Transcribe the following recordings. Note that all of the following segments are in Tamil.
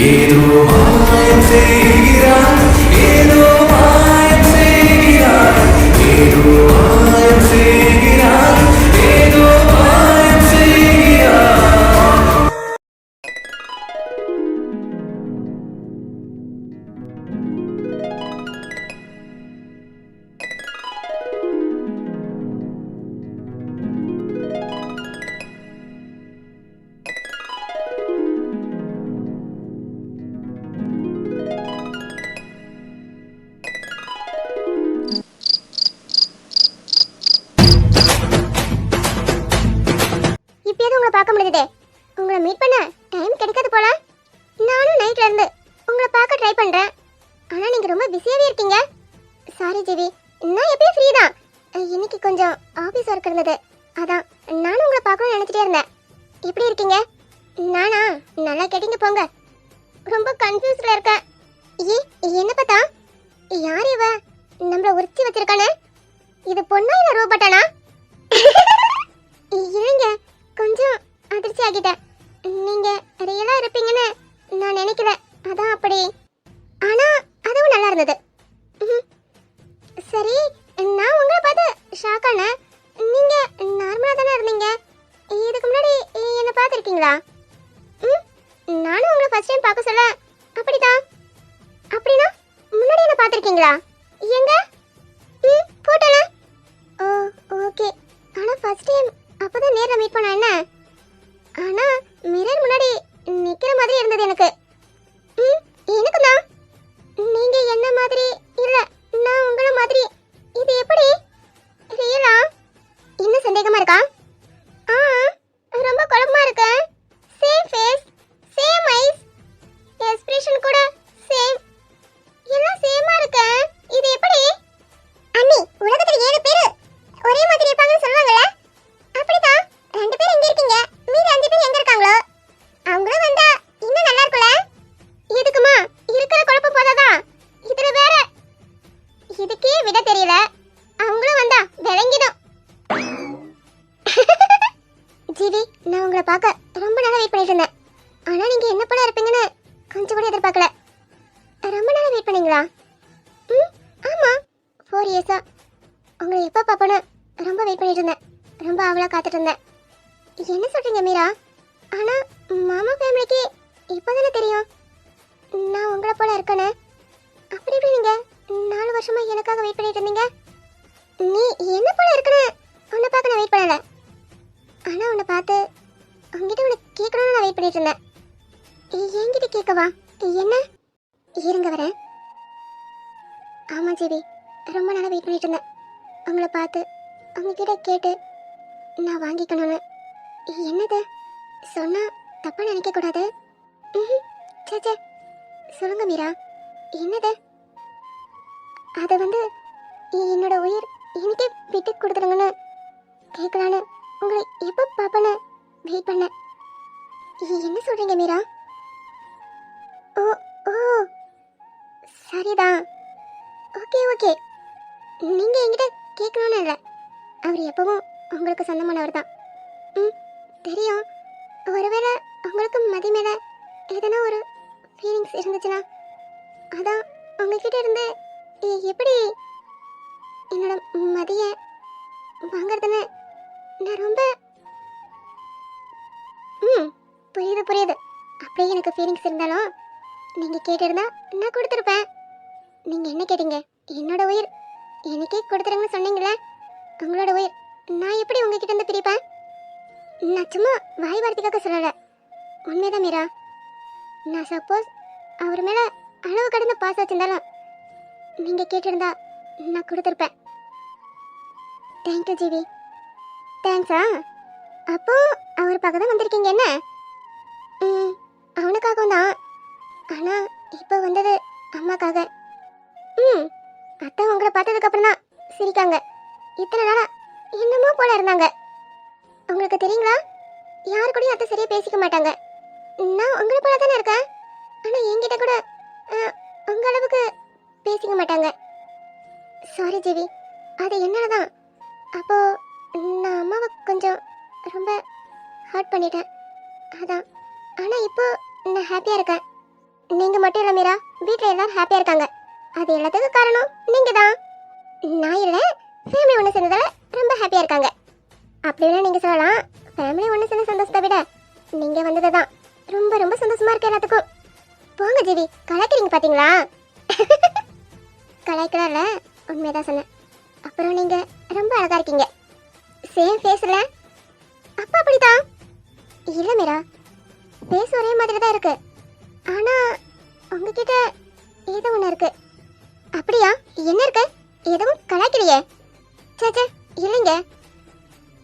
ஏதோ மாயம் செய்கிறாய், ஏதோ மாயம் செய்கிறாய், ஏதோ மாயம் செய்கிறாய், ஏதோ மாயம் செய்கிறாய். பார்க்க முடியுதே. உங்களை மீட் பண்ண டைம் கிடைக்காது போல. நானும் நைட்ல இருந்து உங்களை பார்க்க ட்ரை பண்றேன். ஆனா நீங்க ரொம்ப பிஸியாவே இருக்கீங்க. சாரி ஜிவி, நான் எப்பயும் ஃப்ரீ தான். இன்னைக்கு கொஞ்சம் ஆபீஸ் ஒர்க் இருந்தது, அதான் நானும் உங்களை பார்க்கணும்னு நினைச்சிட்டே இருந்தேன். எப்படி இருக்கீங்க? நானா? நல்லா கேட்டீங்க போங்க. ரொம்ப கன்ஃபியூஸ்ல இருக்கேன். என்ன பார்த்தா யார் இவ நம்மள உரிச்சு வச்சிருக்கானே? இது பொண்ணா இல்ல ரோபோட்டானா? இல்லைங்க, கொஞ்சம் அதிர்ச்சி ஆகிட்டேன். நீங்க ரியலா இருப்பீங்கன்னு நான் நினைக்கல, அதான் அப்படி. ஆனா அதுவும் நல்லா இருந்தது. சரி, நான் உங்களை பார்த்து ஷாக் ஆனேன். நீங்க நார்மலா தானே இருந்தீங்க. இதுக்கு முன்னாடி என்ன பார்த்துருக்கீங்களா? நானும் உங்களை ஃபர்ஸ்ட் டைம் பார்க்க சொல்ல அப்படிதான். அப்படின்னா முன்னாடி என்ன பார்த்துருக்கீங்களா? எங்க? போட்டோல. ஓ ஓகே. ஆனா ஃபர்ஸ்ட் டைம் அப்பதான் நேர்ல மீட் பண்ண என்ன? ஆனா மிரர் முன்னாடி நிக்கிற மாதிரி இருந்தது எனக்கு. எனக்கு தான். நீங்க என்ன மாதிரி இல்ல, நான் உங்கள மாதிரி. இது எப்படி ரியலா? இன்னும் சந்தேகமா இருக்கா? ரொம்ப குழப்பமா இருக்கு. Same face, same eyes, expression கூட சேம், எல்லாம் சேமா இருக்கு. இது எப்படி? அண்ணி, உலகத்துல 7 பேர் ஒரே மாதிரி இருப்பாங்கன்னு சொல்லுவாங்கல, அப்படிதான். 2 பேர் எங்க இருக்கீங்க, மீதி 5 பேர் எங்க இருக்காங்களோ? அவங்களும் வந்தா இன்னும் நல்லா இருக்கும்ல. எதுக்குமா இருக்கிற குழப்பம் போதாதா இதுல வேற? இதுக்கே விட தெரியல, அவங்களும் வந்தா விளங்கிடும். ஜிவி, நான் உங்களை பார்க்க ரொம்ப நாளா வெயிட் பண்ணிட்டு இருந்தேன். ஆனா நீங்க என்ன போல இருப்பீங்கன்னு கொஞ்சம் கூட எதிர்பார்க்கல. ரொம்ப நாளா வெயிட் பண்ணீங்களா? ஆமா, 4 இயர்ஸா உங்களை எப்போ பார்ப்பேன்னு ரொம்ப வெயிட் பண்ணிட்டு இருந்தேன். ரொம்ப ஆவலா காத்துட்டு இருந்தேன். என்ன சொல்றீங்க மீரா? ஆனா மாமா ஃபேமிலிக்கு இப்போதானே தெரியும் நான் உங்களை போல இருக்கேன்னு. அப்படி எப்படி நீங்க 4 வருஷமா எனக்காக வெயிட் பண்ணிட்டு இருந்தீங்க? நீ என்ன போல இருக்குன்னு உன்னை பார்க்க நான் வெயிட் பண்ணல. ஆனா உன்னை பார்த்து உங்ககிட்ட உன்னை கேட்கணும்னு நான் வெயிட் பண்ணிட்டு இருந்தேன். என்கிட்ட கேட்கவா? என்ன? இருங்க வரேன். ஆமா ஜிவி, ரொம்ப நாளாக வெயிட் பண்ணிட்டு இருந்தேன். உங்களை பார்த்து உங்ககிட்ட கேட்டு நான் வாங்கிக்கணும்னு. என்னது சொன்னா தப்பா நினைக்க கூடாது. சே, சொல்லுங்க மீரா, என்னது? அது வந்து என்னோட உயிர் எனக்கே விட்டு கொடுத்துருங்கன்னு கேட்கலான்னு உங்களை எப்போ பார்ப்பேன்னு வெயிட் பண்ணேன். என்ன சொல்றீங்க மீரா? ஓ ஓ சரிதான். ஓகே, நீங்க என்கிட்ட கேட்கணும்னு இல்லை. அவர் எப்பவும் உங்களுக்கு சொந்தமானவர் தான். தெரியும். ஒருவேளை உங்களுக்கு மதி மேல எதனா ஒரு ஃபீலிங்ஸ் இருந்துச்சுன்னா, அதான் உங்ககிட்ட இருந்து எப்படி என்னோட மதிய வாங்குறதுன்னு நான் ரொம்ப புரியுது. அப்படியே எனக்கு ஃபீலிங்ஸ் இருந்தாலும் நீங்க கேட்டிருந்தா நான் கொடுத்துருப்பேன். நீங்க என்ன கேட்டீங்க? என்னோட உயிர் எனக்கே கொடுத்துருங்கன்னு சொன்னீங்களே. உங்களோட உயிர் நான் எப்படி உங்ககிட்ட இருந்து பிரிப்பேன்? நான் சும்மா வாய் வார்த்தைக்காக சொல்லலை, உண்மைதான் மீரா. நான் சப்போஸ் அவர் மேல அளவு கடந்த பாசம் வச்சிருந்தாலும் நீங்க கேட்டிருந்தா நான் கொடுத்துருப்பேன். தேங்க்யூ ஜிவி. தேங்க்ஸா? அப்போ அவர் பார்க்க தான் வந்திருக்கீங்க என்ன? அவனுக்காகவும் தான். ஆனா இப்போ வந்தது அம்மாக்காக. அத்தை உங்களை பார்த்ததுக்கு அப்புறம் தான் சிரிக்காங்க. இத்தனை நாளா என்னமோ போல இருந்தாங்க. உங்களுக்கு தெரியுங்களா, யாரு கூடயும் அத்தை சரியா பேசிக்க மாட்டாங்க. நான் உங்களை போல தானே இருக்கேன், ஆனா என்கிட்ட கூட உங்க அளவுக்கு பேசிக்க மாட்டாங்க. சாரி ஜிவி, அது என்னதான். அப்போ நான் அம்மாவை கொஞ்சம் ரொம்ப ஹர்ட் பண்ணிட்டேன், அதான். ஆனா இப்போ நான் ஹாப்பியா இருக்கேன். நீங்க மட்டும் இல்ல மீரா, வீட்ல எல்லாரும் ஹாப்பியா இருக்காங்க. அது எல்லாத்துக்கும் காரணம் நீங்க தான். நான் இல்ல, ஃபேமிலி ஒன்று சேர்ந்ததால ரொம்ப ஹாப்பியா இருக்காங்க. அப்படின்னா நீங்க சொல்லலாம், ஃபேமிலி ஒன்று சேர்ந்த சந்தோஷத்தை விட நீங்க வந்தது தான் ரொம்ப ரொம்ப சந்தோஷமா இருக்கு எல்லாத்துக்கும். போங்க ஜீவி, கலாய்க்கிறீங்க பாத்தீங்களா? கலாய்க்கலாம்ல, உண்மையதான் சொன்னேன். அப்புறம் நீங்க ரொம்ப அழகா இருக்கீங்க. சேம் ஃபேஸ்ல. அப்பா அப்படிதான். இல்ல மீரா, ஃபேஸ் ஒரே மாதிரி தான் இருக்கு. ஆனா உங்ககிட்ட ஏதோ ஒண்ணு இருக்கு. அப்படியா? என்ன இருக்கு? எதுவும் கலாய்க்கலையே. சேச்சே, இல்லைங்க.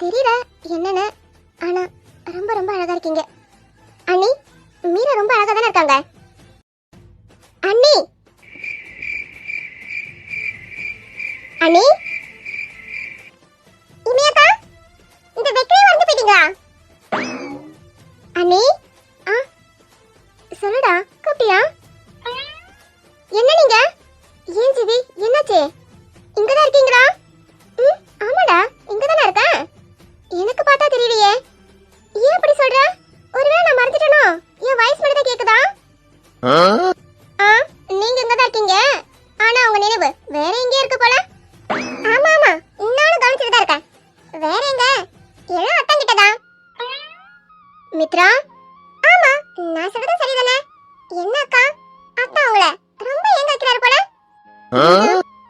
தெரியல என்னன்னு, ஆனா ரொம்ப ரொம்ப அழகா இருக்கீங்க. அண்ணி, மீரா ரொம்ப அழகா தானே இருக்காங்க. அண்ணி, அண்ணி, இனியாக்கா, இந்த வெக்கையை வந்து போயிட்டீங்களா? அண்ணி, ஆ, சொல்லுடா, கூப்பிட்டியா? என்ன நீங்க? ஏன் ஜிவி, என்னாச்சு? இங்கதான் இருக்கீங்களா? ம், ஆமாடா, இங்கதானே இருக்கேன். எனக்கு பார்த்தா தெரியலையே. ஏன் அப்படி சொல்ற? ஒருவேளை நான் மறந்துட்டேனோ? என் வாய்ஸ் மட்டும் தான் கேக்குதா? ஆ, நீங்க இங்கதான் இருக்கீங்க. ஆனா உங்க நினைவு வேற எங்கேயோ இருக்கு போல. ஆமா ஆமா, நானும் கவனிச்சுட்டு தான் இருக்கேன். வேற எங்க? எல்லாம் அத்தான் கிட்டதான். மித்ரா, ஆமா, நான் சொல்றது சரிதானே? என்ன அக்கா, அத்தா உங்களை ரொம்ப ஏங்க வைக்கிறாரு போல.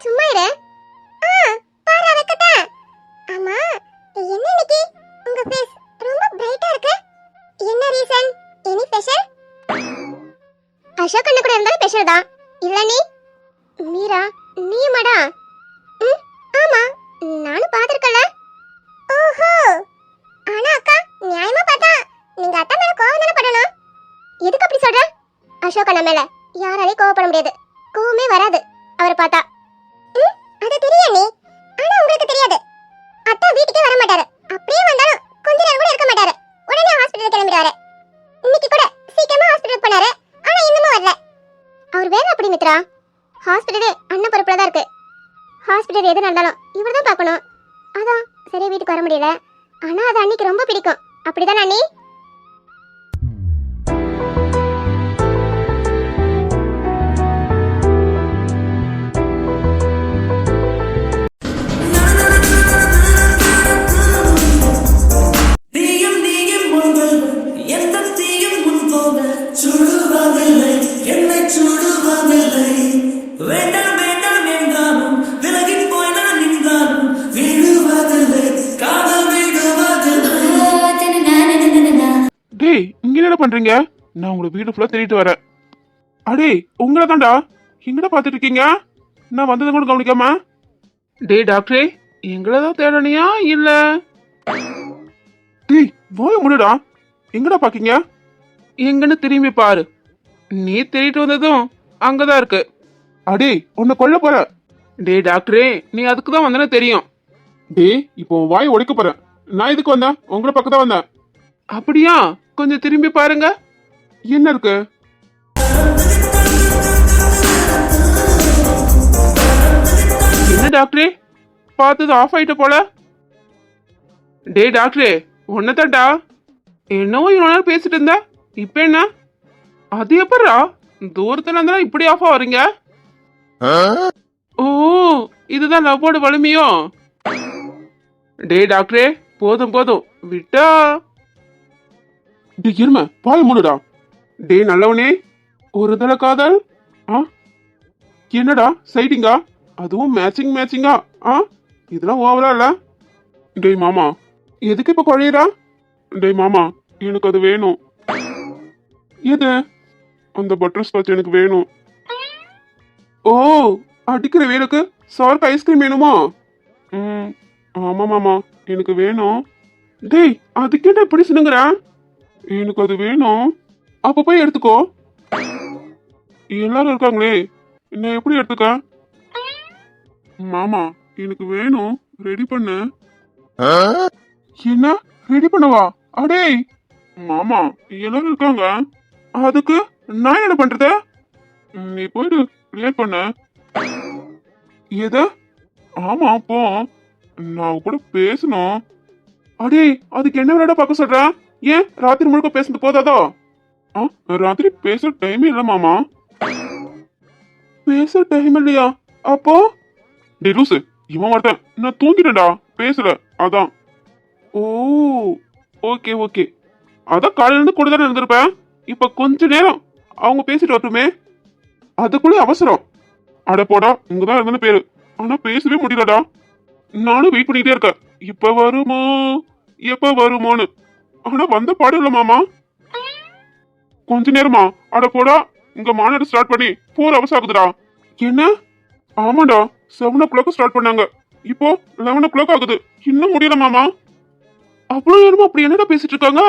சும்மா இரு. ஆ, பாரு வெக்கத்த. ஆமா, என்ன இன்னைக்கு உங்க ஃபேஸ் ரொம்ப பிரைட்டா இருக்கு. என்ன ரீசன்? Any special? அசோக் அண்ணா கூட இருந்தாலும் ஸ்பெஷல் தான். இல்ல நீ? மீரா, நீயுமாடா? ம், ஆமா, நானும் பாத்துருக்கல. ஓஹோ, ஆனா அக்கா, நியாயமா பார்த்தா நீங்க அத்தா மேல கோவம் தானே படணும். எதுக்கு அப்படி சொல்ற? அசோக் அண்ணா மேல யாராலையும் கோவப்பட முடியாது. கோவமே வராது அவரை பார்த்தா. ம், அது தெரியும் நீ. ஆனா உங்களுக்கு தெரியாது. அத்தா வீட்டுக்கே வர மாட்டாரு. அப்படியே வந்தாலும் கொஞ்ச நேரம் கூட இருக்க மாட்டாரு. உடனே ஹாஸ்பிடல் கிளம்பிடுவாரு. இன்னைக்கு கூட சீக்கிரமா ஹாஸ்பிடல் போனாரு. ஆனா இன்னமும் வரல. அவர் வேலை அப்படி மித்ரா. ஹாஸ்பிடலே அண்ணன் பொறுப்புல தான் இருக்கு. ஹாஸ்பிடல் எது நடந்தாலும் இவர் தான் பார்க்கணும். அதான் சரி வீட்டுக்கு வர முடியல. ஆனா அது அன்னைக்கு ரொம்ப பிடிக்கும். அப்படிதான் அண்ணி? நீயும் நீயும் முன்கள் எந்த தீயும் முன்போக சுடுவதில்லை, என்னை சுடுவதில்லை. வேண்டாம் வேண்டாம் என்றாலும் விலகி போய் நான் நின்றாலும் விடுவதில்லை, காதல் விடுவதில்லை. டேய், இங்க என்ன பண்றீங்க? நான் உங்களை வீடு ஃபுல்லா தேடிட்டு வரேன். அடே, உங்களை தான்டா. எங்கடா பாத்துட்டு இருக்கீங்க? நான் வந்ததை கூட கவனிக்காம. டேய் டாக்டரே, எங்களை தான் தேடனியா இல்ல? டேய், வாய முடுடா. எங்கடா பாக்கீங்க? எங்கன்னு திரும்பி பாரு. நீ தேடிட்டு வந்ததும் அங்கதான் இருக்கு. அடே, உன்னை கொல்ல போற. டேய் டாக்டரே, நீ அதுக்கு தான் வந்தேன்னு தெரியும். டேய், இப்போ வாயை உடைக்க போறேன். நான் இதுக்கு வந்தேன், உங்களை பக்கம் தான் வந்தேன். அப்படியா? கொஞ்சம் திரும்பி பாருங்க. என்ன இருக்கு? என்ன டாக்டரே, பார்த்தது ஆஃப் ஆயிட்ட போல. டே டாக்டரே, ஒன்னதான்டா. என்னவோ இவ்வளோ நேரம் பேசிட்டு இருந்த, இப்ப என்ன? அது எப்படா தூரத்துல இருந்தா இப்படி ஆஃப் ஆவறீங்க? ஓ, இதுதான் லவ்வோட வலிமையோ? டே டாக்டரே, போதும் போதும் விட்டா. டே இரும, வாய மூடுடா. டே நல்லவனே, ஒரு தல காதல். ஆ, என்னடா சைட்டிங்கா? அதுவும் மேட்சிங் மேட்சிங்கா? ஆ, இதெல்லாம் ஓவரா இல்ல? டேய் மாமா, எதுக்கு இப்ப குழையிறா? டேய் மாமா, எனக்கு அது வேணும். எது? அந்த பட்டர் ஸ்காட்ச் எனக்கு வேணும். ஓ, அடிக்கிற வேலுக்கு சார்க்கு ஐஸ்கிரீம் வேணுமா? ம், ஆமா மாமா, எனக்கு வேணும். டேய், அதுக்கேட்ட இப்படி சினுங்குற? எனக்கு அது வேணும். அப்ப போய் எடுத்துக்கோ. எல்லாரும் இருக்காங்களே, நான் எப்படி எடுத்துக்க? மாமா, எனக்கு வேணும், ரெடி பண்ணு. என்ன ரெடி பண்ணவா? அடே மாமா, எல்லாரும் இருக்காங்க, அதுக்கு நான் என்ன பண்றது? நீ போயிட்டு கிளியர் பண்ண. எத? ஆமா, போ, நான் கூட பேசணும். அடே, அதுக்கு என்ன விளையாட பார்க்க சொல்ற? ஏன் ராத்திரி முழுக்க பேசுறது போதாதோ? ராத்திரி பேச டைமே இல்ல மாமா. பேச டைம் இல்லையா? அப்போ டே லூசு, இவன் ஒருத்தன் நான் தூங்கிட்டேன்டா, பேசல அதான். ஓ ஓகே ஓகே. அதான் காலையில இருந்து கூட தானே இருந்திருப்பேன். இப்ப கொஞ்ச நேரம் அவங்க பேசிட்டு வரட்டுமே, அதுக்குள்ள அவசரம். அட போடா, இங்கதான் இருந்தேன்னு பேரு, ஆனா பேசவே முடியலடா. நானும் வெயிட் பண்ணிட்டே இருக்கேன், இப்ப வருமோ எப்ப வருமோன்னு. ஆனா வந்த பாடு இல்ல மாமா. கொஞ்ச நேரமா? அட போடா, இங்க மாநாடு ஸ்டார்ட் பண்ணி 4 hours ஆகுதுடா. என்ன? ஆமாடா, 7 o'clock ஸ்டார்ட் பண்ணாங்க, இப்போ 11 o'clock ஆகுது, இன்னும் முடியல மாமா. அவ்வளவு நேரமா அப்படி என்னடா பேசிட்டு இருக்காங்க?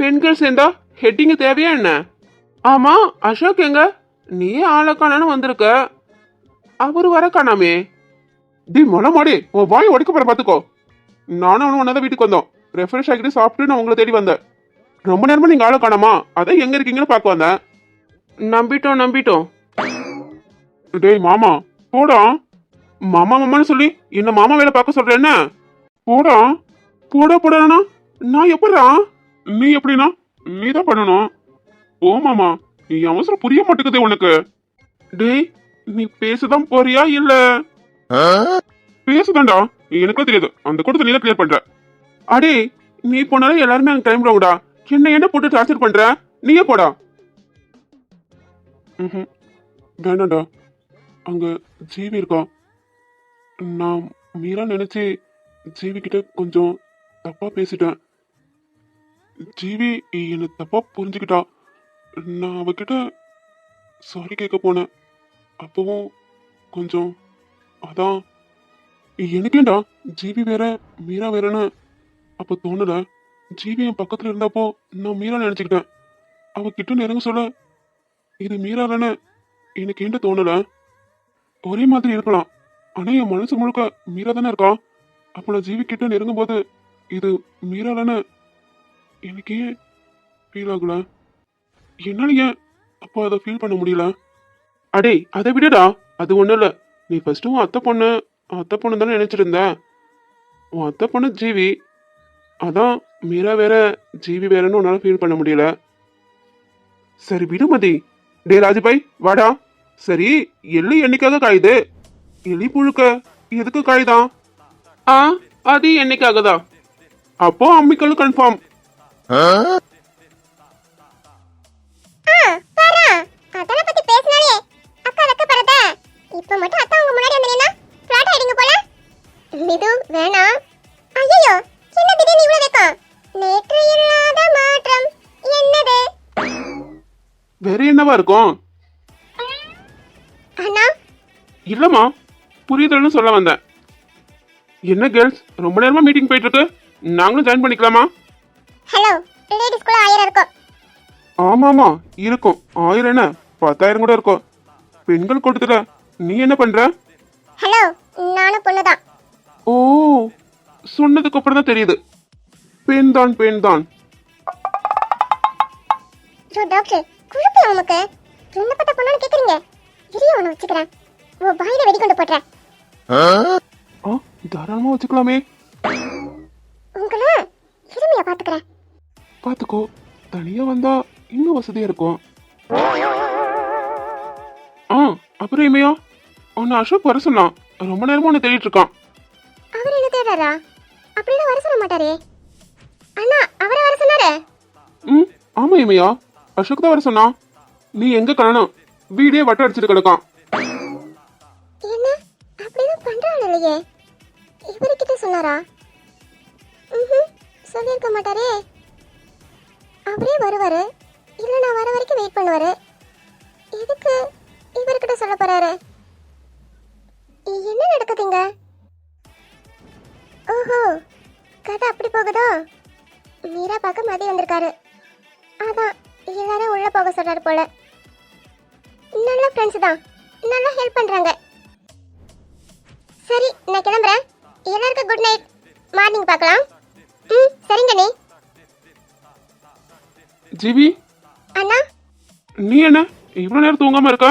பெண்கள் சேர்ந்தா ஹெட்டிங் தேவையா என்ன? ஆமா, அசோக் எங்க? நீ ஆளக்கானு வந்திருக்க, அவரு வர காணாமே. டி மொளமாடி, உன் வாய் உடைக்க போற பாத்துக்கோ. நானும் அவனும் ஒன்னாதான் வீட்டுக்கு வந்தோம், ரெஃப்ரெஷ் ஆகிட்டு சாப்பிட்டு நான் உங்களை தேடி வந்தேன். ரொம்ப நேரமா நீங்க ஆள காணாமா, அதான் எங்க இருக்கீங்கன்னு பார்க்க வந்தேன். நம்பிட்டோம். டேய் மாமா, போடா. மாமா மாமான்னு சொல்லி என்ன மாமா வேலை பார்க்க சொல்ற என்ன? போடா போடானா நான் எப்படா? நீ எப்படின்னா நீ தான் பண்ணணும். ஓ மாமா, நீ அவசரம் புரிய மாட்டேங்குதே உனக்கு. டேய், நீ பேசதான் போறியா இல்ல? பேசுதான்டா, எனக்கும் தெரியாது, அந்த கூட்டத்தை நீ தான் கிளியர் பண்ற. அடே, நீ போனாலும் எல்லாருமே அங்க கிளம்பிடுவாங்கடா, என்ன போட்டு டார்ச்சர் பண்ற? நீயே போடா. வேண்டாம்டா, அங்க ஜீவி இருக்கா. நான் மீரா நினைச்சு ஜீவி கிட்ட கொஞ்சம் தப்பா பேசிட்டேன். ஜீவி என்ன தப்பா புரிஞ்சுக்கிட்டா. நான் அவகிட்ட சாரி கேட்க போனேன், அப்பவும் கொஞ்சம் அதான். எனக்கேண்டா ஜீவி வேற மீரா வேறன்னு அப்ப தோணல. ஜீவி என் பக்கத்துல இருந்தப்போ நான் மீரா நினைச்சுக்கிட்டேன். அவகிட்ட நெருங்க சொல்ல இது மீரா தானே எனக்கு ஏண்ட தோணல. ஒரே மாதிரி இருக்கலாம், ஆனா என் மனசு முழுக்க மீரா தானே இருக்கா. அப்ப நான் ஜீவி கிட்ட நெருங்கும் போது இது மீரா தானே எனக்கு ஏன் ஃபீல் ஆகல? என்னால ஏன் அப்போ அதை ஃபீல் பண்ண முடியல? அடே அதை விடடா, அது ஒண்ணும் இல்ல. நீ ஃபர்ஸ்ட் உன் அத்தை பொண்ணு தானே நினைச்சிட்டு இருந்த. உன் அத்தை பொண்ணு ஜீவி, அதான் மீரா வேற ஜீவி வேறன்னு உன்னால ஃபீல் பண்ண முடியல. சரி விடுமதி. டே ராஜுபாய் வாடா. சரி, எள்ளி என்னைக்காக காயுது? எலி புழுக்க எதுக்கு காயுதான்? அது என்னைக்காக தான். அப்போ அம்மிக்கல் கன்ஃபார்ம். அதெல்லாம் பத்தி பேசினாலே அக்கா லக்க பரத. இப்போ மட்டும் அத்தா உங்க முன்னாடி வந்தீங்கன்னா ஃபிளாட் ஆயிடுங்க போல. இது வேணாம். ஐயோ, என்ன திடீர்னு இவ்வளவு வெக்கம்? நேற்று இல்லாத மாற்றம் என்னது? வேற என்னவா இருக்கும்? அண்ணா இல்லம்மா, புரியுதுன்னு சொல்ல வந்தேன். என்ன கேர்ள்ஸ், ரொம்ப நேரமா மீட்டிங் போயிட்டு இருக்கு, நாங்களும் ஜாயின் பண்ணிக்கலாமா? ஹலோ, லேடிஸ்க்குள்ள 1000 இருக்கும். ஆமாமா இருக்கும், 1000 என்ன 10,000 கூட இருக்கும். பெண்கள் கூட்டத்துல நீ என்ன பண்ற? ஹலோ, நானும் பொண்ணுதான். ஓ, சொன்னதுக்கு அப்புறம் தான் தெரியுது, பெண் தான். ஜோ டாக்டர், குழப்பம் உனக்கு. என்ன பத்த பொண்ணுன்னு கேக்குறீங்க? இரிய ஒன்று வச்சுக்கிறேன், உன் வாயில வெடி கொண்டு போட்டுறேன். தாராளமா வச்சுக்கலாமே. உங்களை இருமையா பாத்துக்கிறேன். பாத்துக்கோ, தனியா வந்தா இன்னும் வசதியா இருக்கும். அப்புறம் இமையா, உன்னை அசோக் வர சொன்னான், ரொம்ப நேரமா உன்னை தேடிட்டு இருக்கான். அவர் என்ன தேடுறாரா? அப்படிலாம் வர சொல்ல மாட்டாரே. அண்ணா, அவரை வர சொன்னாரு. ஆமா இமையா, அசோக் தான் வர சொன்னான். நீ எங்க காணோம், வீடே வட்ட அடிச்சுட்டு கிடக்கான். என்ன அப்படிதான் பண்றாங்க இல்லையே? இவர்கிட்ட சொன்னாரா? சொல்லியிருக்க மாட்டாரே. அவரே வருவாரு, இல்ல நான் வர வரைக்கும் வெயிட் பண்ணுவாரு. எதுக்கு இவர்கிட்ட சொல்ல போறாரு? என்ன நடக்குதுங்க? ஓஹோ, கதை அப்படி போகுதோ? மீரா பார்க்க மதி வந்திருக்காரு, அதான் எல்லாரும் உள்ள போக சொல்றாரு போல. நல்ல ஃப்ரெண்ட்ஸ் தான், நல்லா ஹெல்ப் பண்றாங்க. சரி, நான் கிளம்புறேன். எல்லாருக்கும் குட் நைட், மார்னிங் பார்க்கலாம். சரிங்க நீ. ஜிவி அண்ணா, நீ என்ன இவ்வளவு நேரம் தூங்காம இருக்க?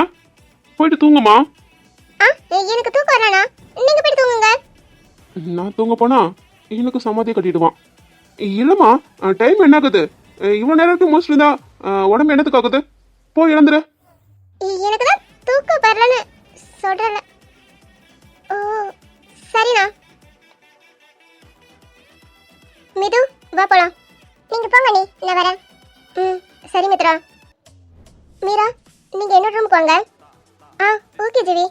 போயிட்டு தூங்குமா. எனக்கு தூக்கம் வரானா? நீங்க போய் தூங்குங்க. நான் தூங்க போனா எனக்கு சமாதி கட்டிடுவான். இல்லம்மா, டைம் என்ன ஆகுது? இவ்வளவு நேரத்துக்கு முடிச்சுட்டு இருந்தா உடம்பு என்னத்துக்கு ஆகுது? போய் இழந்துரு. எனக்கு தான் தூக்கம் வரலன்னு சொல்றல. ஓ சரிண்ணா. மிது வா போலாம். நீங்க போங்க நீ, நான் வரேன். சரி மித்ரா. மீரா நீங்க என்னோட ரூமுக்கு வாங்க. ஓகே ஜிவி.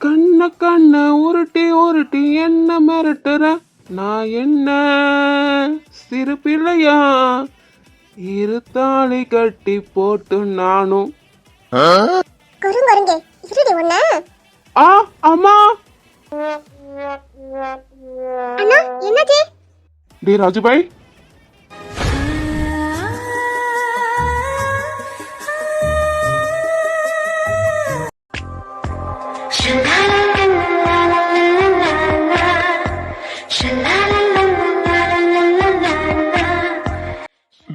கண்ண கண்ண உருட்டி உருட்டி என்ன மிரட்டுற, நான் என்ன சிறு பிள்ளையா, இருத்தாளி கட்டி போட்டு நானும். குறுங்க இருடி ஒண்ணு. அம்மா. அண்ணா என்னாச்சு? டே ராஜுபாய்,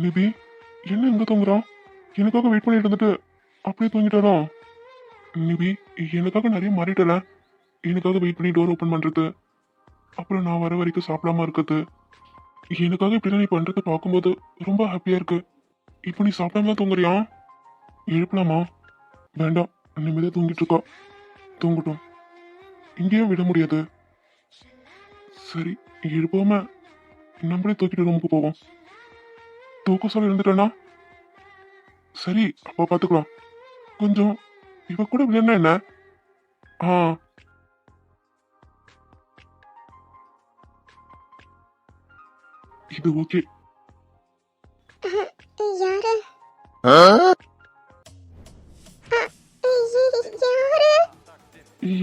நிபி என்ன எங்க தூங்குறான்? எனக்காக வெயிட் பண்ணிட்டு இருந்துட்டு அப்படியே தூங்கிட்டாரோ? நிபி எனக்காக நிறைய மாறிட்டல. எனக்காக வெயிட் பண்ணி டோர் ஓப்பன் பண்றது, அப்புறம் நான் வர வரைக்கும் சாப்பிடாம இருக்கிறது, எனக்காக இப்படி நீ பண்றதை பார்க்கும்போது ரொம்ப ஹாப்பியா இருக்கு. இப்போ நீ சாப்பிடாம தான் தூங்குறியா? எழுப்பலாமா? வேண்டாம், நிம்மதியா தூங்கிட்டு இருக்கா. தூங்கட்டும், இங்கேயும் விட முடியாது. சரி எழுப்பாம நம்மளே தூக்கிட்டு ரூமுக்கு போவோம். தூக்க சொல்ல இருந்துட்டேன்னா சரி, அப்பா பாத்துக்கலாம். கொஞ்சம் இவ கூட விளையாட என்ன? இது ஓகே. யாரு?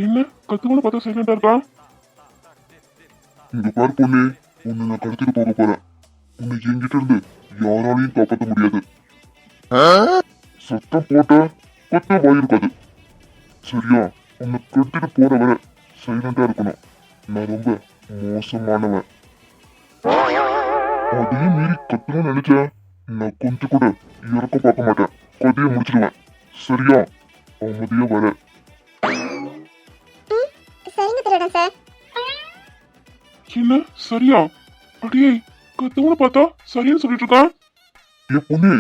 என்ன கத்துக்கணும் பார்த்தா சைலண்டா இருக்கா? இங்க பாரு பொண்ணே, உன்னை நான் கடத்திட்டு போக போறேன். உன்னை என்கிட்ட இருந்து யாராலையும் காப்பாற்ற முடியாது. சத்தம் போட்ட கொத்த வாயிருக்காது. சரியா? உன்னை கடத்திட்டு போற வரை சைலண்டா இருக்கணும். நான் ரொம்ப மோசமானவன். அதையும் மீறி கத்தணும்னு நினைச்சேன், நான் கொஞ்சம் கூட இறக்க பார்க்க மாட்டேன். கதையை முடிச்சிடுவேன். சரியா? அமைதியா வர. சரிங்க திருடா சார். என்ன சரியா? அடியே கத்தவன பார்த்தா சரின்னு சொல்லிட்டு இருக்கான். ஏன் பொண்ணே,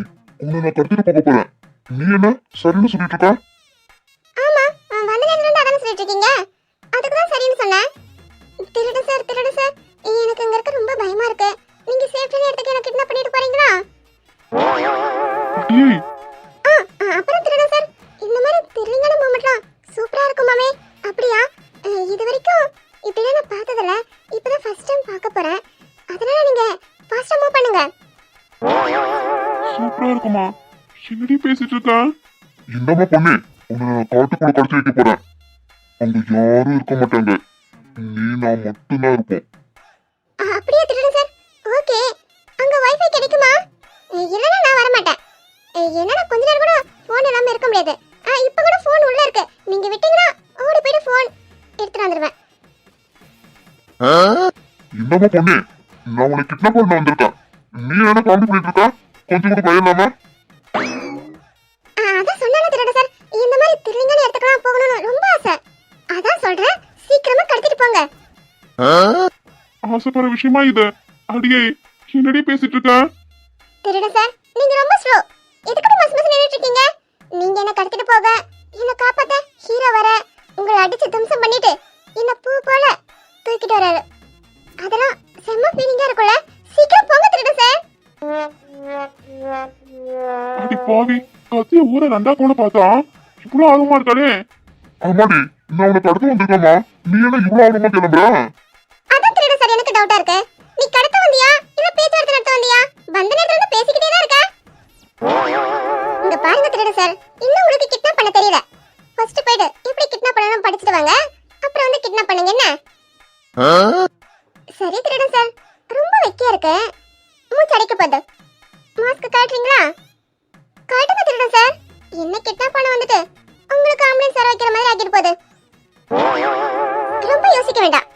உன்னை நான் கடத்திட்டு போக போறேன். நீ என்ன சரின்னு சொல்லிட்டு இருக்க? ஆமா, வந்த நேரத்துல இருந்து அதான் சொல்லிட்டு இருக்கீங்க. அதுக்கு தான் சரின்னு சொன்னேன். திருடா சார், எனக்கு இங்க இருக்க ரொம்ப பயமா இருக்கு. நீங்க சேஃப்டியான இடத்துக்கு என்ன கிட்னாப் பண்ணிட்டு போறீங்களா? அடியே அப்புறம் திருடா சார், இந்த மாதிரி த்ரில்லிங்கான மூமெண்ட்லாம் சூப்பரா இருக்கும் மாமே. அப்படியா? இது வரைக்கும் இப்படிலாம் நான் பார்த்ததில்ல. இப்பதான் ஃபர்ஸ்ட் டைம் பார்க்க போறேன். அதனால நீங்க ஃபாஸ்டா மூவ் பண்ணுங்க. சூப்பரா இருக்குமா? என்னடி பேசிட்டு இருக்கா? என்னம்மா பொண்ணே, உன்னை நான் காட்டுக்குள்ள கடத்தி வைக்க போறேன். அங்க யாரும் இருக்க மாட்டாங்க. நீ நான் மட்டும்தான் இருப்போம். அப்படியே திருடா சார். ஓகே, அங்க வைஃபை கிடைக்குமா? இல்லனா நான் வர மாட்டேன். என்னன்னா கொஞ்ச நேரம் கூட ஃபோன் இல்லாம இருக்க முடியாது. இப்ப கூட ஃபோன் உள்ள இருக்கு. நீங்க விட்டீங்கன்னா ஓடி போய் ஃபோன் எடுத்துட்டு வந்துருவேன். என்னம்மா பொண்ணே, நான் உன்னை கிட்னாப் பண்ண வந்திருக்கேன். நீ என்ன காமெடி பண்ணிட்டு இருக்க? கொஞ்சம் கூட பயம் இல்லாம? அதான் சொன்னால திருடா சார், இந்த மாதிரி த்ரில்லிங்கான இடத்துக்குலாம் போகணும்னு ரொம்ப ஆசை. அதான் சொல்றேன், சீக்கிரமா கடத்திட்டு போங்க. ஆசைப்படுற விஷயமா இது? அடியே என்னடி பேசிட்டு இருக்கா? திருடா சார், நீங்க ரொம்ப ஸ்லோ. எதுக்கு மஸ் மஸ் நின்னுட்டு இருக்கீங்க? நீங்க என்ன கடத்திட்டு போக, என்ன காப்பாத்த ஹீரோ வர உங்களை அடிச்சு தும்சம் பண்ணிட்டு என்ன பூ போல தூக்கிட்டு வராரு. அதெல்லாம் செம்ம ஃபீலிங்கா இருக்கும்ல. சீக்கிரம் போங்க திருடா சார். அடி பாவி, கத்திய ஊரை ரெண்டா கூட பார்த்தா இவ்வளவு ஆர்வமா இருக்காளே. ஆமாடி, நான் உன்னை கடத்த வந்திருக்கேம்மா. நீ என்ன இவ்வளவு ஆர்வமா கிளம்புற? அதான் திருடா சார், எனக்கு டவுட்டா இருக்கு. நீ கடத்த வந்தியா இல்ல பேச்சுவார்த்தை நடத்த வந்தியா? வந்த நேரத்துல இருந்து பேசிக்கிட்டே தான் இருக்க. இங்க பாருங்க திருடா சார், இன்னும் உங்களுக்கு கிட்னாப் பண்ண தெரியல. ஃபர்ஸ்ட் போய்ட்டு எப்படி கிட்னாப் பண்ணனும் படிச்சிட்டு வாங்க. அப்புறம் வந்து கிட்னாப் பண்ணுங்க என்ன? சரி திருடா சார், ரொம்ப வெக்கையா இருக்கு. மூச்சு அடைக்க போகுது. மாஸ்க் காட்டுறீங்களா? காட்டுங்க திருடா சார். என்ன கிட்னாப் பண்ண வந்துட்டு உங்களுக்கு ஆம்புலன்ஸ் வர வைக்கிற மாதிரி ஆக்கிட்டு போகுது. ரொம்ப யோசிக்க வேண்டாம்,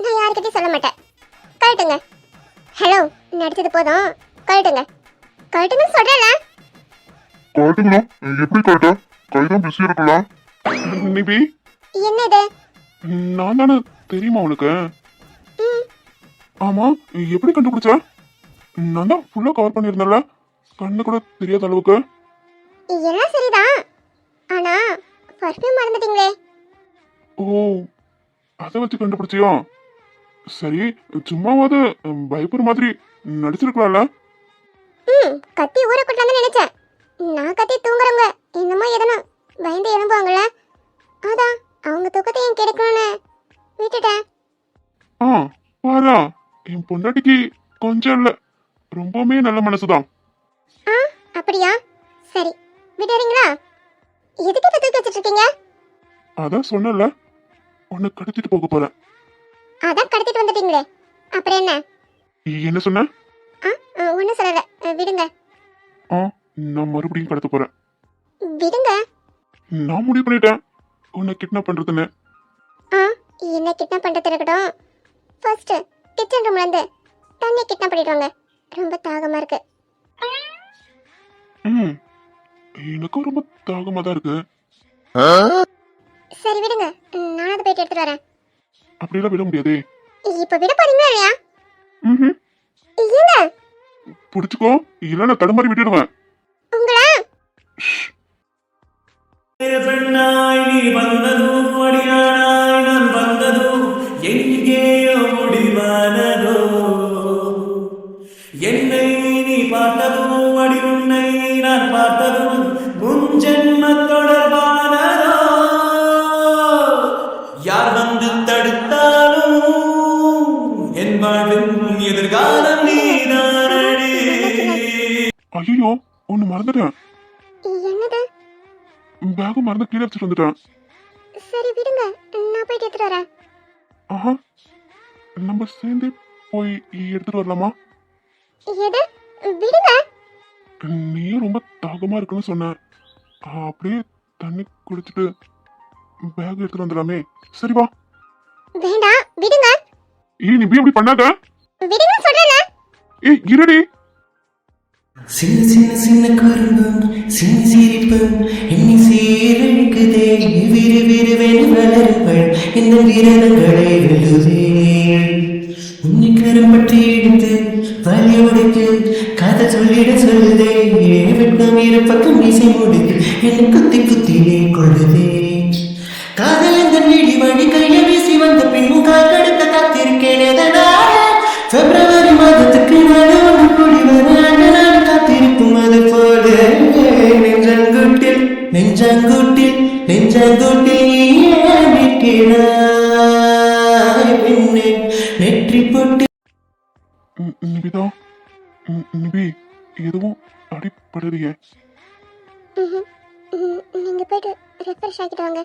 நான் யார்கிட்டயும் சொல்ல மாட்டேன். காட்டுங்க. ஹலோ, நடிச்சது போதும், காட்டுங்க. காட்டுங்கன்னு சொல்றேன்ல. காட்டுங்களா? எப்படி காட்ட? கைதான் பிஸியா இருக்கலாம். நிபி, என்ன இது? நான் தானே, தெரியுமா உனக்கு? ஆமா, எப்படி கண்டுபிடிச்ச? நான் தான் ஃபுல்லா கவர் பண்ணியிருந்தேன்ல, கண்ணு கூட தெரியாத அளவுக்கு. எல்லாம் சரிதான், ஆனா பர்ஃப்யூம் மறந்துட்டீங்களே. ஓ, அதை வச்சு கண்டுபிடிச்சியோ? சரி, சும்மாவது பயப்படுற மாதிரி நடிச்சிருக்கலாம்ல. கத்தி ஊற கொட்டலாம்னு நினைச்சேன். நான் கத்தி தூங்குறவங்க என்னமோ எதனா பயந்து எழும்புவாங்கல்ல, அதான் அவங்க தூக்கத்தை என் கிடைக்கணும்னு விட்டுட்டேன். ஆ, பாரா, என் பொண்டாட்டிக்கு கொஞ்சம் இல்ல, ரொம்பவுமே நல்ல மனசுதான். ஆ, அப்படியா? சரி, விடுறீங்களா? எதுக்கு இப்ப தூக்கி வச்சிட்டு இருக்கீங்க? அதான் சொன்னல, உன்னை கடத்திட்டு போக போறேன். அதான் கடத்திட்டு வந்துட்டீங்களே, அப்புறம் என்ன? என்ன சொன்ன? ஒன்னும் சொல்லல, விடுங்க. ஆ, நான் மறுபடியும் கடத்த போறேன். விடுங்க. நான் முடிவு பண்ணிட்டேன் உன்னை கிட்னாப் பண்றதுன்னு. என்ன கிட்னாப் பண்றது இருக்கட்டும், ஃபர்ஸ்ட் கிச்சன் ரூம்ல இருந்து தண்ணி கிட்னாப் பண்ணிடுவாங்க, ரொம்ப தாகமா இருக்கு. ம், எனக்கும் ரொம்ப தாகமா தான் இருக்கு. சரி விடுங்க, நான் அதை போயிட்டு எடுத்துட்டு வரேன். அப்படியெல்லாம் விட முடியாதே. இப்ப விட போறீங்களா இல்லையா? ம், இல்ல பிடிச்சுக்கோ, இல்ல நான் தடுமாறி விட்டுடுவேன். உங்களா பெண்ணாய் நீ வந்ததும் அடியானாய் நான் வந்ததும் எங்கேயோ முடிவானதோ என்னை நீ பார்த்ததும் அடி உன்னை நான் பார்த்ததும் முன் ஜென்ம தொடர்பானதோ யார் வந்து தடுத்தாலும் என் வாழ்வின் எதிர்காலம் நீதானடி. ஐயோ, ஒன்னு மறந்துட்டேன். என்னது? பேக் மறந்து கீழே வச்சுட்டு வந்துட்டேன். சரி விடுங்க, நான் போயிட்டு எடுத்துட்டு வரேன். ஆஹா, நம்ம சேர்ந்தே போய் எடுத்துட்டு வரலாமா? எது? விடுங்க. நீயும் ரொம்ப தாகமா இருக்குன்னு சொன்ன, அப்படியே தண்ணி குடிச்சிட்டு பேக் எடுத்துட்டு வந்துடலாமே. சரி வா. வேண்டாம், விடுங்க. நீ போய் அப்படி பண்ணாத. விடுங்க சொல்றேன்ல. இருடி. சின்ன சின்ன சின்ன குறும்பும் சின்ன சிரிப்பும் என்னை சீரழிக்குதே விறு விறுவென வளருங்கள் இந்த விரதங்களை வெல்லுதே உன்னை கரம் பற்றி எடுத்து வலி உடைத்து கதை சொல்லிட சொல்லுதே வெட்கம் இரு பக்கம் இசை முடித்து என்னை குத்தி குத்தினே கொள்ளுதே காதல் எந்த நீடி வழி கைய வீசி வந்த பின் காக்கெடுக்க காத்திருக்கேன் எதனால பிப்ரவரி மாதத்துக்கு நான் கூடி வர காத்திருக்கும் அது போல நெஞ்சங்குட்டில் நெஞ்சங்குட்டில் நெஞ்சங்குட்டில் நெற்றி போட்டு. நிபிதா, நிபி, எதுவும் அடிப்படையே? நீங்க போயிட்டு ரெஃப்ரெஷ் ஆகிட்டு வாங்க,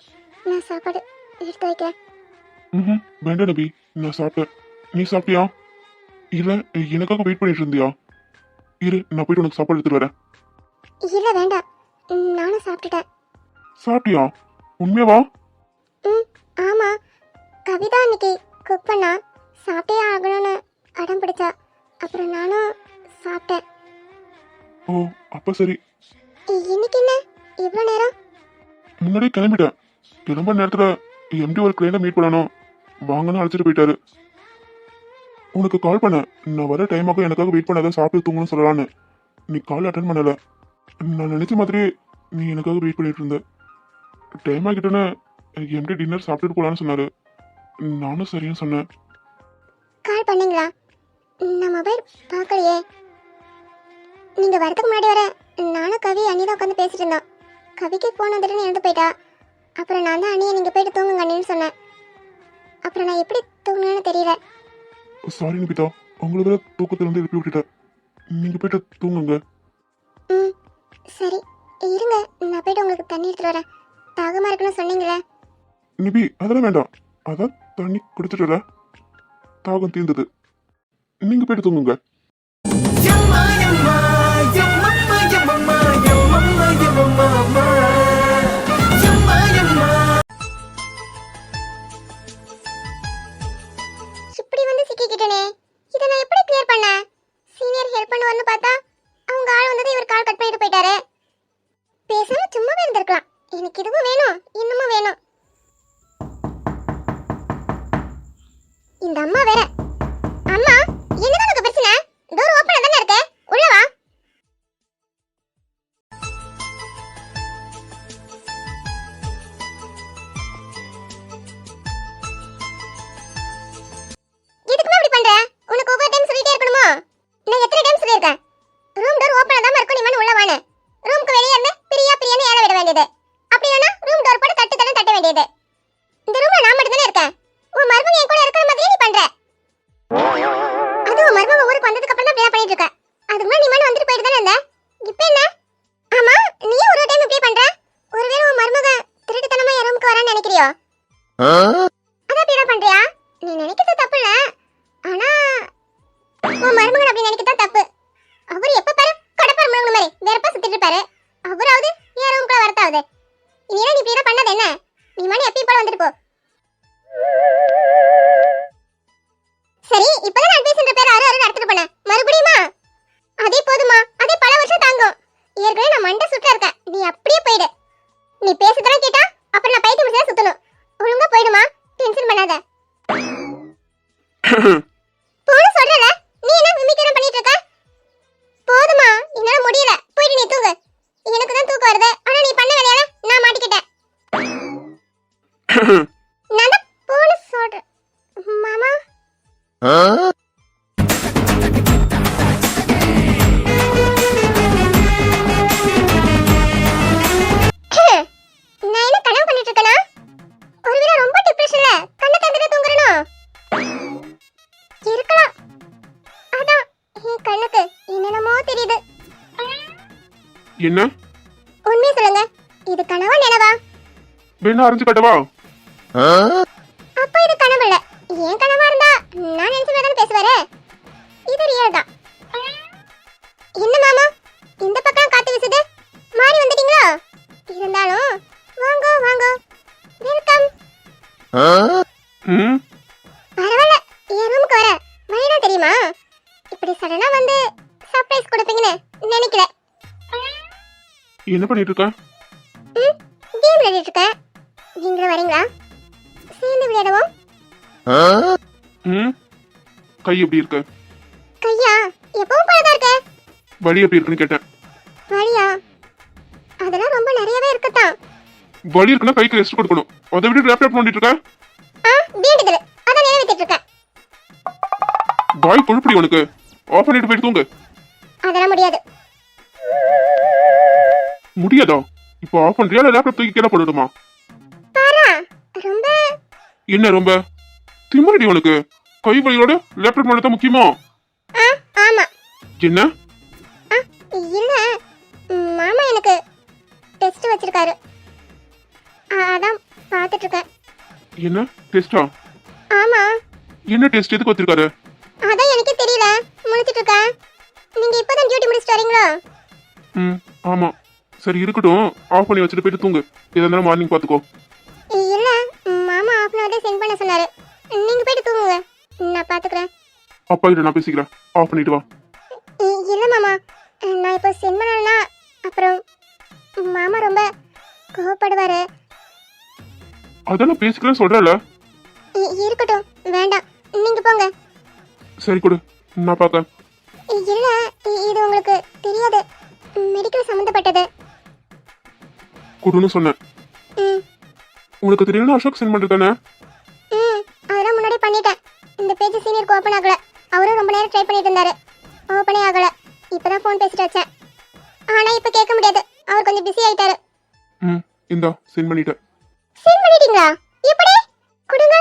நான் சாப்பாடு எடுத்து வைக்கிறேன். வேண்டாம் நபி, நான் சாப்பிட்டேன். நீ சாப்பிட்டியா? இல்ல எனக்காக வெயிட் பண்ணிட்டு இருந்தியா? இரு, நான் போயிட்டு உனக்கு சாப்பாடு எடுத்துட்டு வரேன். இல்ல வேண்டாம், நானும் சாப்பிட்டுட்டேன். சாப்பிட்டியா? உண்மையாவா? ஆமா, கவிதா அன்னைக்கு குக் பண்ணா, சாப்பிட்டே ஆகணும்னு அடம் பிடிச்சா, அப்புறம் நானும் சாப்பிட்டேன். ஓ, அப்ப சரி. இன்னைக்கு என்ன இவ்வளோ நேரம்? முன்னாடியே கிளம்பிட்டேன். கிளம்ப நேரத்துல எம்டி ஒரு கிளைண்ட மீட் பண்ணணும், வாங்கன்னு அழைச்சிட்டு போயிட்டாரு. உனக்கு கால் பண்ண, நான் வர டைமாக எனக்காக வெயிட் பண்ணாதான் சாப்பிட்டு தூங்கணும்னு சொல்லலான்னு. நீ கால் அட்டன் பண்ணல. நான் நினைச்ச மாதிரி நீ எனக்காக வெயிட் பண்ணிட்டு இருந்த. டைம் ஆகிட்டேன்னு எம்டி டின்னர் சாப்பிட்டுட்டு போலான்னு சொன்னாரு. நானும் சரின்னு சொன்னேன். கால் பண்ணீங்களா? நான் மொபைல் பார்க்கலையே. நீங்க வரதுக்கு முன்னாடி வர நானும் கவி அண்ணி தான் உட்காந்து பேசிட்டு இருந்தோம். கவிக்கு ஃபோன் வந்துட்டுன்னு எழுந்து போயிட்டா. அப்புறம் நான் தான் அண்ணியை நீங்கள் போயிட்டு தூங்குங்க அண்ணின்னு சொன்னேன். அப்புறம் நான் எப்படி தூங்கணும்னு தெரியல. சாரி நிபிதா, உங்களை வேற தூக்கத்துல வந்து எழுப்பி விட்டுட்டேன். நீங்க போயிட்டு தூங்குங்க. சரி இருங்க, நான் போயிட்டு உங்களுக்கு தண்ணி எடுத்துட்டு வரேன். தாகமா இருக்குன்னு சொன்னீங்களே. நிபி, அதெல்லாம் வேண்டாம். அதான் தண்ணி குடிச்சிட்டு தாகம் தீர்ந்தது. நீங்க போயிட்டு தூங்குங்க. இப்படி வந்து சிக்கிக்கிட்டேனே, இதை நான் எப்படி கிளியர் பண்ண? சீனியர் ஹெல்ப் பண்ணுவார்னு பார்த்தா அவங்க ஆள் வந்தது, இவர் கால் கட் பண்ணிட்டு போயிட்டாரு. பேசாம சும்மாவே இருந்திருக்கலாம். எனக்கு இதுவும் வேணும், இன்னமும் வேணும். இந்த அம்மா வேற. அம்மா, என்னதான் உனக்கு பிரச்சனை? டோர் ஓபன்ல தானே இருக்கு, உள்ள வா. எதுக்குமா இப்படி பண்ற? உனக்கு ஒவ்வொரு டைம் சொல்லிட்டே இருக்கணுமா? நான் எத்தனை டைம் சொல்லிருக்கேன், ரூம் டோர் ஓபன்ல தான் இருக்கும், நீ மண்ணு உள்ள வான்னு. ரூமுக்கு வெளியே இருந்து பிரியான்னு ஏற விட வேண்டியது. அப்படி இல்லைன்னா ரூம் டோர் போட்டு தட்ட வேண்டியது. இந்த ரூம்ல நான் மட்டும் தானே இருக்கேன். உன் மருமக என் கூட இருக்கிற மாதிரியே நீ பண்ற. அதுவும் மருமக ஊருக்கு வந்ததுக்கு அப்புறம் தான் இப்படி பண்ணிட்டு இருக்க. அதுக்கு முன்னாடி நீ மண்ணு வந்துட்டு போயிட்டு தானே இருந்த. இப்போ என்ன? ஆமா, நீ ஒரு டைம் இப்படி பண்ற. ஒருவேளை உன் மருமக திருட்டுத்தனமா என் ரூமுக்கு வரான்னு நினைக்கிறியோ? அத அப்படியே பண்றியா? நீ நினைக்கிறது தப்பு இல்ல, ஆனா உன் மருமகன் அப்படி நினைக்கிறது தப்பு. அவர் எப்ப பாரு கடப்பார் முழுங்கின மாதிரி வெறுப்பா சுத்திட்டு இருப்பாரு. அவராவது என் ரூமுக்குள்ள வரத்தாவது. இனியா நீ இப்படி பண்ணாத என்ன? நீ மணி எப்பயும் போல வந்துட்டு போ. சரி, இப்பதான் நான் பேசுற பேர் அரு நடத்திட்டு போனேன், மறுபடியுமா? அதே போதுமா, அதே பல வருஷம் தாங்கும். ஏற்கனவே நான் மண்டை சுட்டா இருக்கேன், நீ அப்படியே போயிடு. நீ பேசுறதெல்லாம் கேட்டா அப்புறம் நான் பைத்தியம் முடிச்சா சுத்தணும். ஒழுங்கா போயிடுமா, டென்ஷன் பண்ணாத. போன சொல்றல, நீ என்ன மிமிக்ரி பண்ணிட்டு இருக்க? போதுமா, என்னால முடியல, போயிடு நீ தூங்கு. எனக்கு தான் தூக்கம் வருது, ஆனா நீ பண்ண வேலையால நான் மாட்டிக்கிட்டேன். நான் தான் போன சொல்றேன் மாமா. நான் என்ன கனவு பண்ணிட்டு இருக்கேனா? ஒருவேளை ரொம்ப டிப்ரெஷன்ல கண்ணை திறந்துட்டு தூங்குறேனோ? இருக்கலாம். அதான் என் கண்ணுக்கு என்னென்னமோ தெரியுது. என்ன உண்மையை சொல்லுங்க, இது கனவா நினைவா? வேணா அறிஞ்சு கட்டவா? அப்ப இது கனவு இல்ல. ஏன் கனவா இருந்தா நான் நினைச்ச மாதிரி தானே பேசுவாரு. இது ரியல் தான். என்ன மாமா, இந்த பக்கம் காத்து வீசுது, மாறி வந்துட்டீங்களா? இருந்தாலும் வாங்க வாங்க, வெல்கம். பரவாயில்ல, என் ரூமுக்கு வர வழிதான் தெரியுமா? இப்படி சடனா வந்து சர்ப்ரைஸ் கொடுப்பீங்கன்னு நினைக்கல. என்ன பண்ணிட்டு இருக்க? கேம் விளையாடிட்டு இருக்கேன். நீங்களும் வரீங்களா? சேர்ந்து விளையாடுவோம். கை எப்படி இருக்கு? கையா எப்பவும் போலதான் இருக்கு. வலி எப்படி இருக்குன்னு கேட்டேன். வலியா? அதெல்லாம் ரொம்ப நிறையவே இருக்குதான். வலி இருக்குன்னா கைக்கு ரெஸ்ட் கொடுக்கணும். அதை விட்டு லேப்டாப் பண்ணிட்டு இருக்க? வேண்டுதல் அதான் நிறைவேற்றிட்டு இருக்கேன். பாய் கொழுப்படி உனக்கு. ஆஃப் பண்ணிட்டு போயிட்டு தூங்கு. அதெல்லாம் முடியாது. முடியாதா? இப்போ ஆஃப் பண்றியா இல்ல லேப்டாப் தூக்கி கீழே போடணுமா? பாரா, ரொம்ப என்ன ரொம்ப திமிரடி உனக்கு? கை வலியோட லேப்டாப் பண்ணதான் முக்கியமா? ஆமா. என்ன? இல்ல, மாமா எனக்கு டெஸ்ட் வச்சிருக்காரு, அதான் பார்த்துட்டு இருக்கேன். என்ன டெஸ்டா? ஆமா. என்ன டெஸ்ட் எதுக்கு வச்சிருக்காரு? அதான் எனக்கே தெரியல, முடிச்சிட்டு இருக்கேன். நீங்க இப்பதான் டியூட்டி முடிச்சிட்டு வரீங்களா? ஆமா. சரி இருக்கட்டும், ஆஃப் பண்ணி வச்சுட்டு போயிட்டு தூங்கு. எதா இருந்தாலும் மார்னிங் பாத்துக்கோ. இல்ல, மாமா ஆஃப் அன் சென்ட் பண்ண சொன்னாரு. நீங்க போயிட்டு தூங்குங்க, நான் பாத்துக்கிறேன். அப்பா கிட்ட நான் பேசிக்கிறேன், ஆஃப் பண்ணிட்டு வா. இல்ல மாமா, நான் இப்போ சென்ட் பண்ணலன்னா அப்புறம் மாமா ரொம்ப கோவப்படுவாரு. அதெல்லாம் பேசிக்கலாம் சொல்றல. இருக்கட்டும், வேண்டாம், நீங்க போங்க. சரி கொடு, நான் பாக்க. இல்ல, இது உங்களுக்கு தெரியாது, மெடிக்கல் சம்பந்தப்பட்டது. கொடுன்னு சொன்னேன். உனக்கு தெரியல அசோக் சென்ட் பண்ணிருக்கானே. அதெல்லாம் முன்னாடி பண்ணிட்டேன். இந்த பேஜ் சீனியருக்கு ஓபன் ஆகல. அவரும் ரொம்ப நேரம் ட்ரை பண்ணிட்டு இருந்தாரு, ஓபனே ஆகல. இப்பதான் ஃபோன் பேசிட்டு வச்சேன். ஆனா இப்ப கேட்க முடியாது, அவர் கொஞ்சம் பிஸி ஆயிட்டாரு. இந்தா சென்ட் பண்ணிட்டேன். சென்ட் பண்ணிட்டீங்களா? எப்படி? கொடுங்க.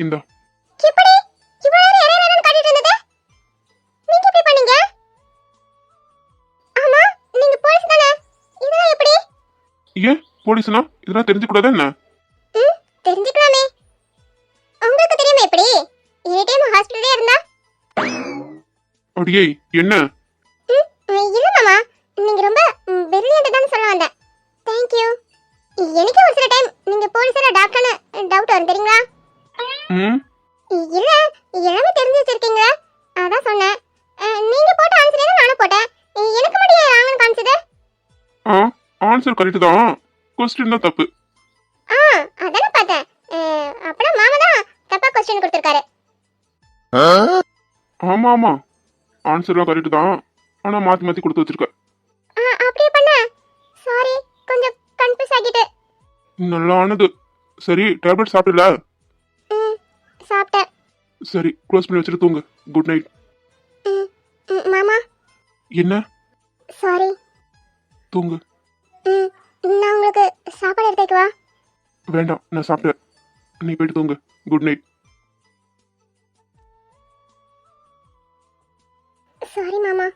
இந்தா. எப்படி? இவ்வளவு நேரம் யாரையும் காட்டிட்டு இருந்தது? நீங்க எப்படி பண்ணீங்க? ஆமா, நீங்க போலீஸ் தானே? இதெல்லாம் எப்படி? ஏன் போலீஸ்னா இதெல்லாம் தெரிஞ்சுக்கூடாதா என்ன? தெரிஞ்சுக்கலாமே. உங்களுக்கு தெரியுமா எப்படி? எனி டைம் ஹாஸ்பிடல்லே இருந்தா? அடியே என்ன? இல்ல மாமா, நீங்க ரொம்ப பிரில்லியன்ட் தான் சொல்ல வந்தேன். Thank you. எனக்கு ஒரு சில டைம் நீங்க போலீஸ்ல டாக்டர்னு டவுட் வரும் தெரியுங்களா? இல்ல, எல்லாமே தெரிஞ்சு வச்சிருக்கீங்க, அதான் சொன்னேன். நீங்க போட்ட ஆன்சரே நானும் போட்டேன், எனக்கு மட்டும் ஏன் ராங்னு காமிச்சது? ஆன்சர் கரெக்ட் தான், क्वेश्चन தான் தப்பு. அதானே பார்த்தேன். அப்பனா மாமா தான் தப்பா क्वेश्चन கொடுத்திருக்காரு. ஆமா ஆமா, ஆன்சர்லாம் கரெக்ட் தான், ஆனா மாத்தி மாத்தி கொடுத்து வச்சிருக்க. அப்படியே பண்ண. சாரி, கொஞ்சம் கன்ஃபியூஸ் ஆகிட்டு. நல்லா ஆனது. சரி, டேப்லெட் சாப்பிடல? ம் சாப்பிட்டேன். சரி, க்ளோஸ் பண்ணி வச்சுட்டு தூங்கு. Good night. ம் ம், மாமா என்ன? சாரி. தூங்கு. ம் நான் உங்களுக்கு சாப்பாடு எடுத்து வைக்கவா? வேண்டாம், நான் சாப்பிட்டேன். நீ போயிட்டு தூங்கு. Good night. சாரி மாமா.